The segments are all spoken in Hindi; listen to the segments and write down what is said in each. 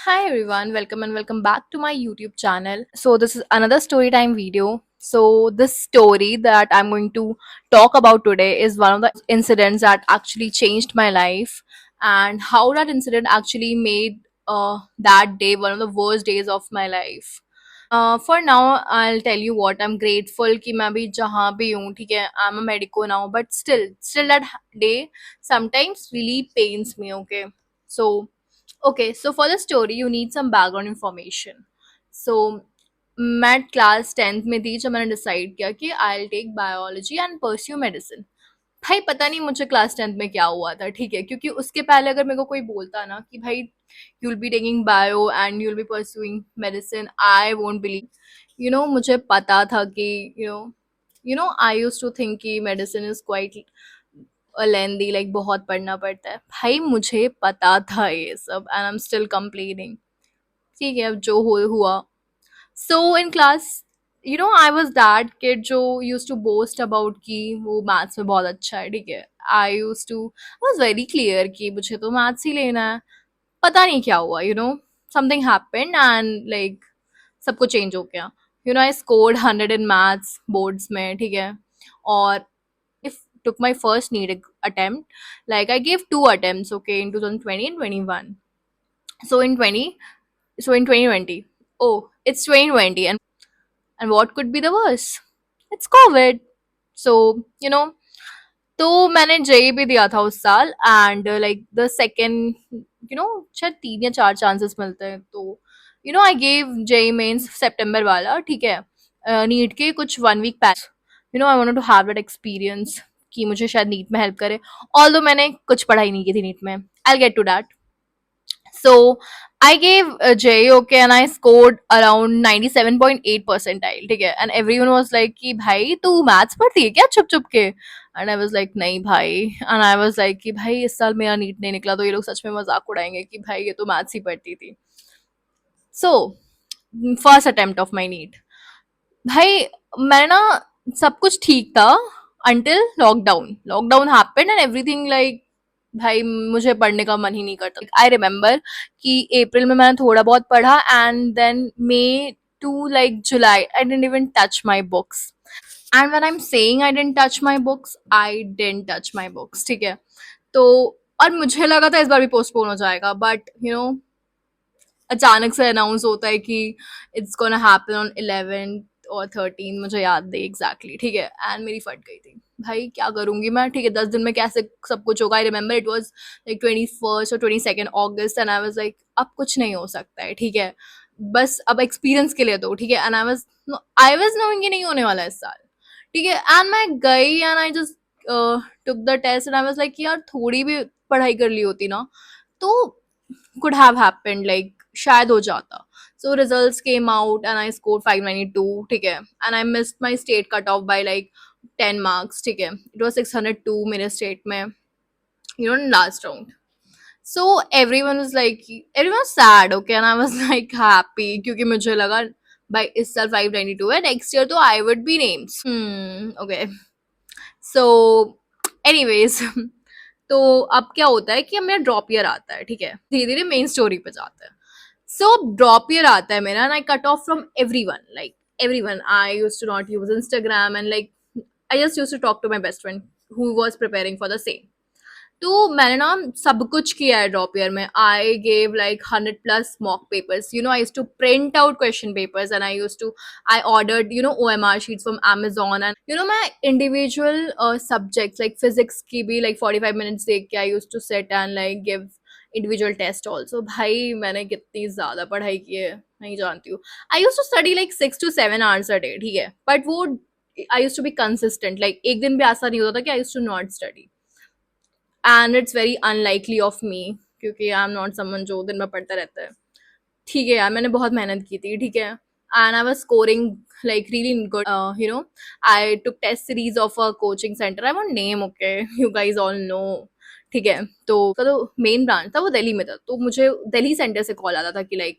Hi everyone, welcome and welcome back to my YouTube channel. So this is another story time video. So this story that I'm going to talk about today is one of the incidents that actually changed my life and how that incident actually made that day one of the worst days of my life. For now I'll tell you what I'm grateful कि मैं अभी जहाँ भी हूँ ठीक है I'm a medico now but still that day sometimes really pains me. So for the story you need some background information. So मैं क्लास 10th में थी जब मैंने डिसाइड किया कि I will take biology and pursue medicine. भाई पता नहीं मुझे क्लास 10th में क्या हुआ था ठीक है क्योंकि उसके पहले अगर मेरे को कोई बोलता ना कि भाई you will be taking bio and you will be pursuing medicine I won't believe. मुझे पता था कि आई यूज्ड टू थिंक कि medicine is quite lengthy like बहुत पढ़ना पड़ता है. भाई मुझे पता था ये सब and I am still complaining. ठीक है अब जो हो हुआ. So in class I was that kid जो यूज टू बोस्ट अबाउट कि वो मैथ्स में बहुत अच्छा है ठीक है. आई वॉज वेरी क्लियर कि मुझे तो मैथ्स ही लेना है. पता नहीं क्या हुआ समथिंग हैपेंड एंड लाइक सब कुछ चेंज हो गया. I scored 100 in maths boards में ठीक है. और if took my first need attempt, like I gave two attempts okay in 2020 and 21. So in 20 so in 2020, oh it's 2020, and what could be the worst? It's COVID. So तो मैंने जेई भी दिया था उस साल एंड लाइक द सेकेंड शायद 3 या 4 चांसेस मिलते हैं. तो आई गेव जेई मेंस सितंबर वाला ठीक है. नीट के कुछ 1 वीक पहले I wanted to have that experience कि मुझे शायद नीट में हेल्प करे. ऑल्दो मैंने कुछ पढ़ाई नहीं की थी नीट में. I get to that. So I gave JOK and I scored around 97.8 percentile. ठीक है. And everyone was like कि भाई तू मैथ्स पढ़ती है क्या छुप छुप के. And I was like नहीं भाई. And I was like कि भाई इस साल मेरा नीट नहीं निकला तो ये लोग सच में मजाक उड़ाएंगे कि भाई ये तो मैथ्स ही पढ़ती थी. So first attempt of my NEET. भाई मैं ना सब कुछ ठीक था until lockdown happened and everything like भाई मुझे पढ़ने का मन ही नहीं करता. आई रिमेम्बर कि अप्रैल में मैंने थोड़ा बहुत पढ़ा and then May to like July I didn't even touch my books. And when I am saying I didn't touch my books I didn't touch my books ठीक है. तो और मुझे लगा था इस बार भी पोस्टपोन हो जाएगा बट अचानक से अनाउंस होता है कि it's gonna happen on 11th और 13 मुझे याद नहीं एग्जैक्टली ठीक है. एंड मेरी फट गई थी. भाई क्या करूंगी मैं ठीक है 10 दिन में कैसे सब कुछ होगा. I remember it was like 21st और 22nd August and I was like अब कुछ नहीं हो सकता है ठीक है. बस अब एक्सपीरियंस के लिए दो ठीक है. एंड आई वाज नोइंग कि नहीं होने वाला है इस साल ठीक है. एंड मैं गई and I just took the test and I was like यार थोड़ी भी पढ़ाई कर ली होती ना तो could have happened like शायद हो जाता. So results came out and I scored 592 ठीक है. And I missed my state cut off by like 10 marks ठीक है. It was 602 मेरे state में in last round. So everyone was sad okay and I was like happy क्योंकि मुझे लगा by इस साल 592 है next year तो I would be names. Okay. So anyways तो अब क्या होता है कि अब मेरा ड्रॉप ईयर आता है ठीक है. धीरे धीरे मेन स्टोरी पे जाता है. सो ड्रॉप ईयर आता है मेरा and I cut off from everyone. I used to not use Instagram and like I just used to talk to my best friend who was preparing for the same. तो मैंने ना सब कुछ किया है ड्रॉप ईयर में. I gave like 100+ mock papers. I used to print out question papers and I ordered OMR sheets from Amazon and मैं इंडिविजुअल सब्जेक्ट्स लाइक फिजिक्स की भी लाइक 45 मिनट्स देख के I used to set and like give individual test also. भाई मैंने कितनी ज्यादा पढ़ाई की है नहीं जानती हूँ. I used to study like 6 to 7 hours a day ठीक है. बट वो I used to be consistent like एक दिन भी ऐसा नहीं होता था कि I used to not study. And it's very unlikely of me क्योंकि आई एम नॉट समवन जो दिन में पढ़ता रहता है. ठीक है यार मैंने बहुत मेहनत की थी ठीक है. And I was scoring like really good. I took test series of a coaching center. I won't name okay. You guys all know. ठीक है. तो का तो मेन ब्रांच था वो दिल्ली में था तो मुझे दिल्ली सेंटर से कॉल आता था कि like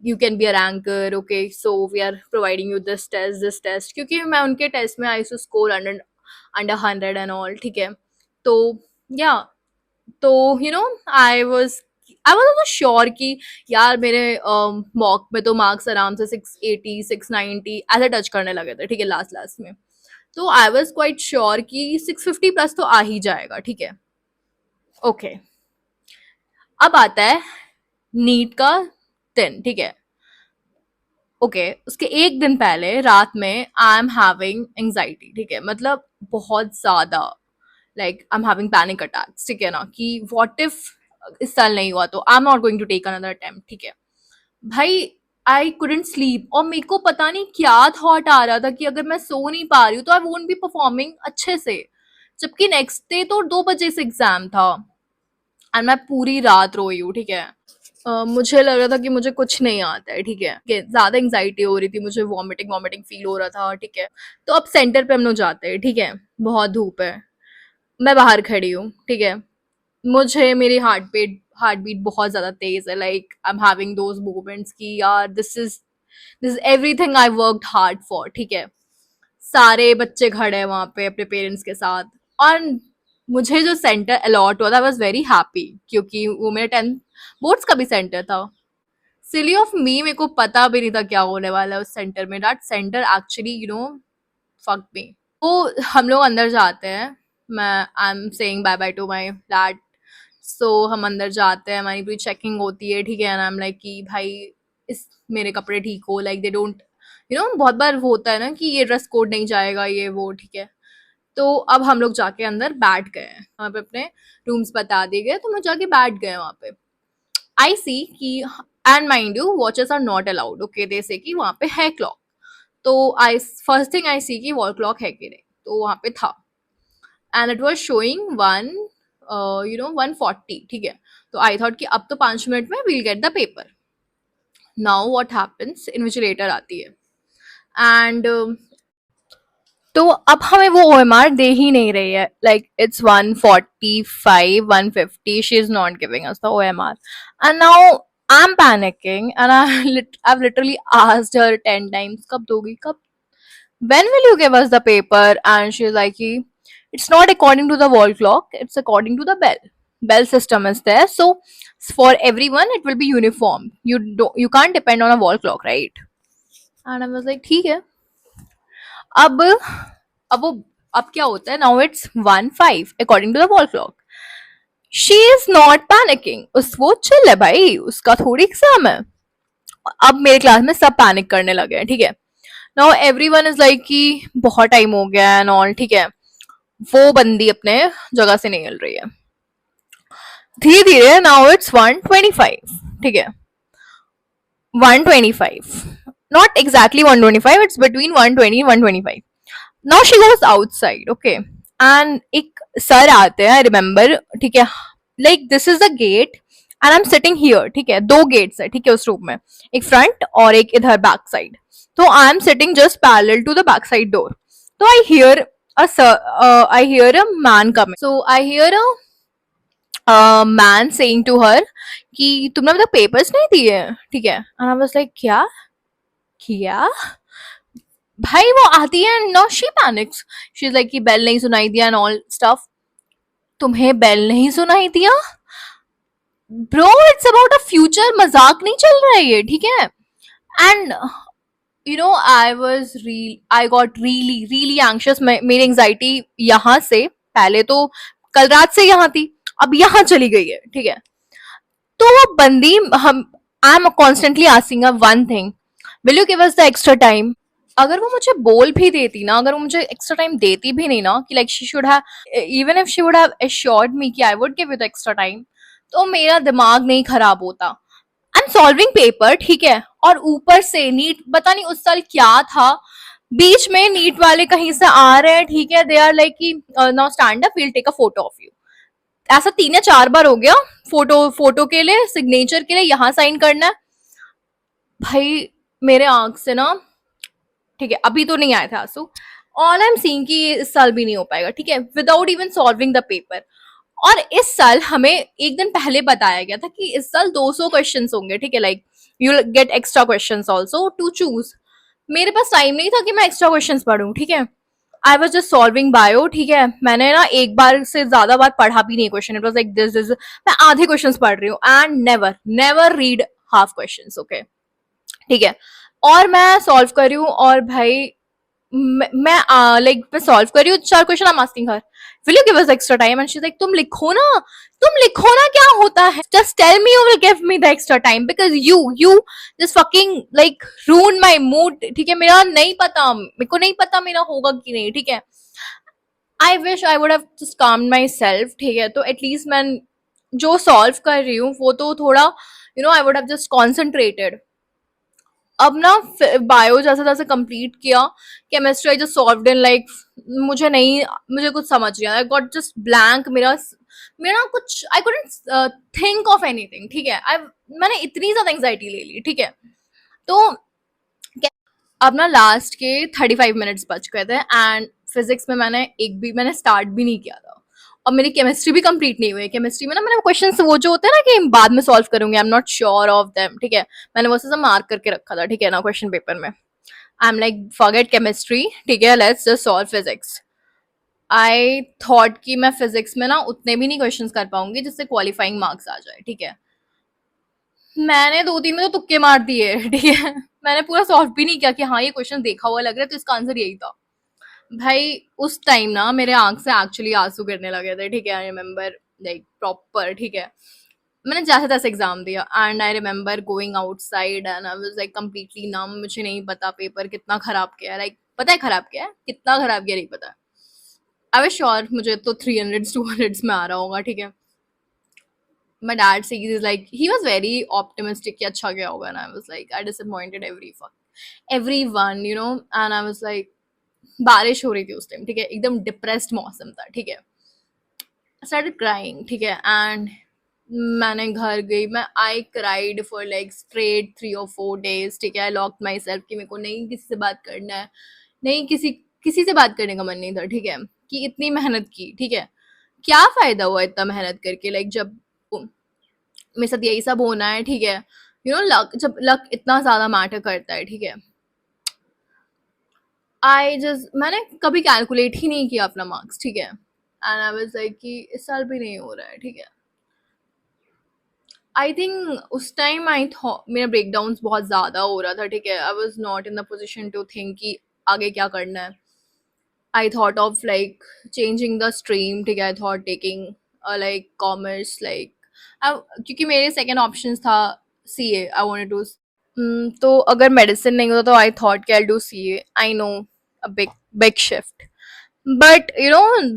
you can be a ranker okay so we are providing you this test क्योंकि मैं उनके टेस्ट में I to score under 100 and all ठीक है. तो या तो I was I was also sure कि यार मेरे मॉक में तो मार्क्स आराम से 680 690 ऐसे टच करने लगे थे, ठीक है, लास्ट लास्ट में। तो आई वॉज क्वाइट श्योर कि 650 प्लस तो आ ही जाएगा, ठीक है। Okay okay. अब आता है नीट का दिन, ठीक है। ओके उसके एक दिन पहले रात में आई एम हैविंग एंग्जाइटी, ठीक है, मतलब बहुत ज्यादा, like I am having panic attacks, ठीक है ना, कि व्हाट इफ इस साल नहीं हुआ तो I am not going to take another attempt, ठीक है। भाई आई कुडंट स्लीप, और मेरे को पता नहीं क्या थॉट आ रहा था कि अगर मैं सो नहीं पा रही हूँ तो आई वोंट बी परफॉर्मिंग अच्छे से, जबकि नेक्स्ट डे तो 2 बजे से एग्जाम था। एंड मैं पूरी रात रोई हूँ, ठीक है। मुझे लग रहा था कि मुझे कुछ नहीं आता है, ठीक है, कि ज्यादा एंग्जाइटी हो रही थी, मुझे वॉमिटिंग वॉमिटिंग फील हो रहा था, ठीक है। तो अब सेंटर पे हम लोग जाते हैं, ठीक है, बहुत धूप है, मैं बाहर खड़ी हूँ, ठीक है। मुझे मेरी हार्ट बीट बहुत ज्यादा तेज है, like I am having those moments की यार this is everything I worked hard for, ठीक है। सारे बच्चे खड़े हैं वहां पे अपने पेरेंट्स के साथ, और मुझे जो सेंटर अलॉट हुआ था आई वॉज वेरी हैप्पी, क्योंकि वो मेरे 10th बोर्ड्स का भी सेंटर था। सिली ऑफ मी, मेरे को पता भी नहीं था क्या होने वाला है उस सेंटर में। That centre actually fuck me. तो हम लोग अंदर जाते हैं, मैं I am saying bye bye to my dad. So हम अंदर जाते हैं, हमारी पूरी चेकिंग होती है, ठीक है। एंड आई एम लाइक कि भाई इस मेरे कपड़े ठीक हो, लाइक दे डोंट बहुत बार वो होता है ना कि ये ड्रेस कोड नहीं जाएगा, ये वो, ठीक है। तो अब हम लोग जाके अंदर बैठ गए हैं, वहाँ पे अपने रूम्स बता दिए गए, तो हम जाके बैठ गए वहाँ पे। आई सी कि and mind you watches are not allowed, okay, they say कि वहाँ पे है क्लॉक। तो आई फर्स्ट थिंग आई सी कि वॉल क्लॉक है कि नहीं, तो वहाँ पे था, एंड इट वॉज शोइंग 140, ठीक है। तो आई थॉट कि अब तो 5 मिनट में we'll get the paper. Now what happens, invigilator आती है, एंड तो अब हमें वो ओएमआर दे ही नहीं रही है, like it's 145 150, she is not giving us the OMR, and now I am panicking, and I've literally asked her 10 times, कब दोगी, कब, when will you give us the paper? And she's like, it's not according to the wall clock, it's according to the bell system is there, so for everyone it will be uniform, you can't depend on a wall clock, right? And I was like, ठीक है। अब अब वो अब क्या होता है, now it's 1:05 according to the wall clock. She is not panicking, उस वो चिल है भाई, उसका थोड़ी एग्जाम है। अब मेरे क्लास में सब पैनिक करने लगे हैं, ठीक है। नाउ एवरीवन इज लाइक कि बहुत टाइम हो गया एंड ऑल, ठीक है। वो बंदी अपने जगह से नहीं हिल रही है। धीरे धीरे नाउ इट्स 1:25, ठीक है, 1:25, not exactly 1:25, it's between 1:20 1:25। Now she goes outside, okay, and एक सर आते हैं, आई रिमेम्बर, ठीक है, like this is the gate and I am sitting here, ठीक है, 2 गेट्स है, ठीक है, उस रूम में, एक फ्रंट और एक इधर बैक साइड। तो I am sitting just parallel to the back side door. तो I hear a man coming, so I hear a man saying to her कि तुमने मतलब पेपर्स नहीं दिए, ठीक है। एंड आई वाज लाइक क्या किया भाई, वो आती है, no she panics, she is like कि बेल नहीं सुनाई दिया एंड ऑल स्टफ। तुम्हें बेल नहीं सुनाई दिया bro, it's about a future, मजाक नहीं चल रहा है ये, ठीक है। And I got really really anxious. मेरी एंग्जाइटी यहाँ से पहले तो कल रात से यहाँ थी, अब यहाँ चली गई है, ठीक है। तो वो बंदी, हम I am constantly asking one thing, will you give us the extra time. अगर वो मुझे बोल भी देती ना, अगर वो मुझे एक्स्ट्रा टाइम देती भी नहीं ना, कि like she should have, even if she would have assured me कि I would give you the extra time, तो मेरा दिमाग नहीं खराब होता। आई एम सॉल्विंग पेपर, ठीक है, और ऊपर से नीट, पता नहीं उस साल क्या था, बीच में नीट वाले कहीं से आ रहे हैं, ठीक है, दे आर लाइक कि now stand up, we'll take a photo of you. ऐसा 3 या 4 बार हो गया, फोटो के लिए, सिग्नेचर के लिए, यहाँ साइन करना है। भाई मेरे आंख से ना, ठीक है, अभी तो नहीं आया था आंसू, ऑल आई एम सीइंग कि इस साल भी नहीं हो पाएगा, ठीक है, without even solving the paper. और इस साल हमें एक दिन पहले बताया गया था कि इस साल 200 क्वेश्चंस होंगे, ठीक है, like you get extra questions also to choose. मेरे पास टाइम नहीं था कि मैं एक्स्ट्रा क्वेश्चंस पढूं, ठीक है। I was just solving bio, ठीक है, मैंने ना एक बार से ज्यादा बार पढ़ा भी नहीं question, it was like this, मैं आधे क्वेश्चन पढ़ रही हूँ and never never read half question, okay, ठीक है, और मैं सॉल्व कर रही हूँ, और भाई मैं लाइक मैं सॉल्व कर रही हूँ 4 question, I am asking her will you give us extra time, and she is like तुम लिखो ना, तुम लिखो ना, क्या होता है, just tell me you will give me the extra time, because you just fucking like ruin my mood, ठीक है, मेरा नहीं पता, मेरे को नहीं पता मेरा होगा कि नहीं, ठीक है, I wish I would have just काम माई सेल्फ, ठीक है, तो एटलीस्ट मैं जो सॉल्व कर रही हूँ वो तो थोड़ा I would have just concentrated. अब ना बायो जैसे तैसे कंप्लीट किया, chemistry I just solved in like, मुझे नहीं, मुझे कुछ समझ नहीं आया, आई गॉट जस्ट ब्लैंक, मेरा कुछ I couldn't think of anything, ठीक है, आई मैंने इतनी ज्यादा एंग्जाइटी ले ली, ठीक है, तो अब ना लास्ट के 35 मिनट्स बच गए थे, एंड फिजिक्स में मैंने स्टार्ट भी नहीं किया था, और मेरी केमिस्ट्री भी कंप्लीट नहीं हुई, केमिस्ट्री में ना मैंने क्वेश्चंस वो जो होते हैं ना कि बाद में सॉल्व करूंगी, आई am not sure of them, ठीक है, मैंने वो सब मार्क करके रखा था, ठीक है ना, क्वेश्चन पेपर में, I am like forget chemistry, ठीक है, let's just solve physics. I thought कि मैं फिजिक्स में ना उतने भी नहीं क्वेश्चंस कर पाऊंगी जिससे क्वालिफाइंग मार्क्स आ जाए, ठीक है, मैंने 2-3 में तो तुक्के मार दिए, ठीक है, मैंने पूरा सॉल्व भी नहीं किया कि हाँ ये क्वेश्चन देखा हुआ लग रहा है तो इसका आंसर यही था। भाई उस टाइम ना मेरे आंख से एक्चुअली आंसू गिरने लगे थे, ठीक है, आई रिमेम्बर लाइक प्रॉपर, ठीक है, मैंने जैसे तैसे एग्जाम दिया, and I remember going outside and I was like completely numb, मुझे नहीं पता पेपर कितना खराब किया है, लाइक पता है खराब किया है, कितना खराब किया नहीं पता, आई वाज श्योर मुझे तो 300 200 में आ रहा होगा, ठीक है, my dad says is like he was very optimistic कि अच्छा गया होगा, and I was like I disappointed everyone, and I was like बारिश हो रही थी उस टाइम, ठीक है, एकदम डिप्रेस्ड मौसम था, ठीक है, started crying, ठीक है, एंड मैंने घर गई, मैं I cried for like straight 3 or 4 days, ठीक है, आई लॉक माई सेल्फ कि मेरे को नहीं किसी से बात करना है, नहीं किसी किसी से बात करने का मन नहीं था, ठीक है, कि इतनी मेहनत की, ठीक है, क्या फायदा हुआ इतना मेहनत करके, लाइक जब मेरे साथ यही सब होना है, ठीक है, लक, जब लक इतना ज्यादा मैटर करता है, ठीक है, मैंने कभी कैलकुलेट ही नहीं किया अपना मार्क्स, ठीक है, एंड आई वाज लाइक कि इस साल भी नहीं हो रहा है, ठीक है, आई थिंक उस टाइम आई थॉट मेरा ब्रेकडाउन बहुत ज्यादा हो रहा था, ठीक है, I was not in the position to think कि आगे क्या करना है, I thought of like changing the stream, ठीक है, I thought taking like commerce, like क्योंकि मेरे सेकेंड ऑप्शन था CA, आई वांटेड टू, तो अगर मेडिसिन नहीं होता तो आई थॉट कि I do CA, I no a big big shift, but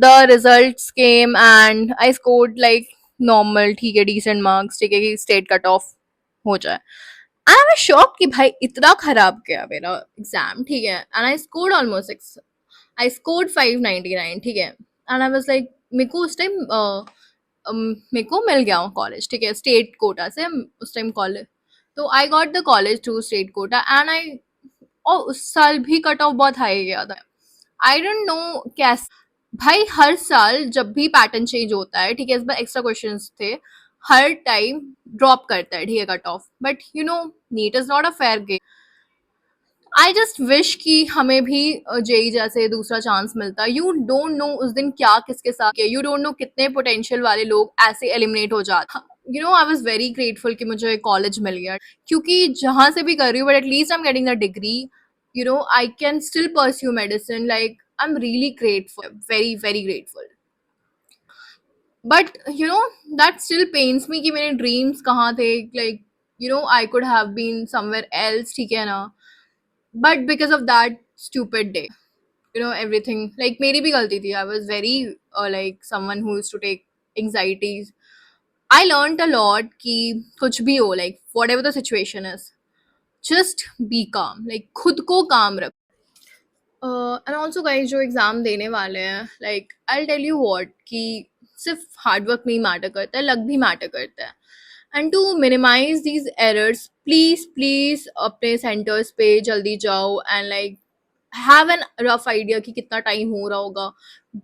the results came and I scored like normal, ठीक है, डिसेंट मार्क्स, ठीक है, कि स्टेट कट ऑफ हो जाए, आई एम शॉक कि भाई इतना खराब गया मेरा एग्जाम, ठीक है, and I scored almost 6, I scored 599, ठीक है, एंड आई वाज लाइक मेरे को उस टाइम मेरे को मिल गया कॉलेज, ठीक है, स्टेट कोटा से, उस टाइम कॉलेज, तो I got the college through state quota, and I, और उस साल भी कट ऑफ बहुत हाई गया था, आई डोंट नो कैसे, भाई हर साल जब भी पैटर्न चेंज होता है, ठीक है, इस बार एक्स्ट्रा क्वेश्चंस थे, हर टाइम ड्रॉप करता है, ठीक है, cut off, but NEET is not a fair game, I just wish कि हमें भी जेई जैसे दूसरा चांस मिलता, यू डोंट नो उस दिन क्या किसके साथ, यू डोंट नो कितने पोटेंशियल वाले लोग ऐसे एलिमिनेट हो जाते, आई वॉज वेरी ग्रेटफुल कि मुझे कॉलेज मिल गया, क्योंकि जहां से भी कर रही हूँ, but at least I am getting the degree, I can still pursue medicine, like I am really grateful, very very grateful, but that still pains me कि मेरे ड्रीम्स कहाँ थे, like I could have been somewhere else, ठीक है ना, but because of that stupid day, everything, like मेरी भी गलती थी, I was very like someone who used to take anxieties, I learned a lot कि कुछ भी हो, like whatever the situation is, just be calm, like खुद को काम रख, एंड ऑल्सो गाइस जो एग्जाम देने वाले हैं, like I tell you what कि सिर्फ हार्डवर्क नहीं मैटर करता है, लक भी मैटर करता है, and to minimize these errors please please अपने सेंटर्स पे जल्दी जाओ, and like have an rough idea कि कितना टाइम हो रहा होगा,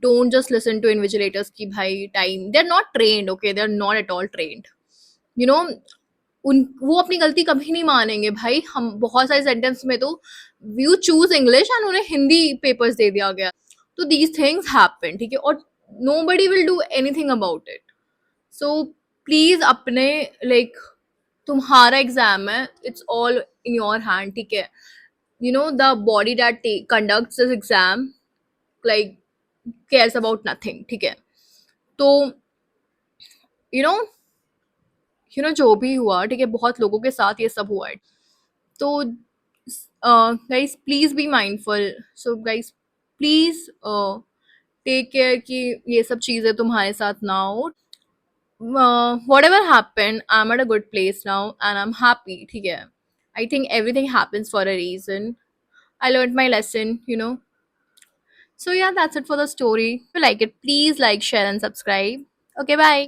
don't just listen to invigilators कि भाई time, they are not trained, okay, they are not at all trained, you know उन वो अपनी गलती कभी नहीं मानेंगे, भाई हम बहुत सारे सेंटेंस में तो यू चूज इंग्लिश एंड उन्हें हिंदी पेपर्स दे दिया गया, तो these things happen, ठीक है, और nobody will do anything about it. So please अपने like तुम्हारा एग्जाम है, it's all in your hand, ठीक है. You know the body that conducts this exam like cares about nothing, ठीक है. तो you know जो भी हुआ, ठीक है, बहुत लोगों के साथ ये सब हुआ है. तो guys please be mindful. So guys please take care कि ये सब चीजें तुम्हारे साथ ना हो. Whatever happened, I'm at a good place now and I'm happy, ठीक है. I think everything happens for a reason. I learned my lesson. So yeah, that's it for the story. If you like it, please like, share and subscribe. Okay, bye.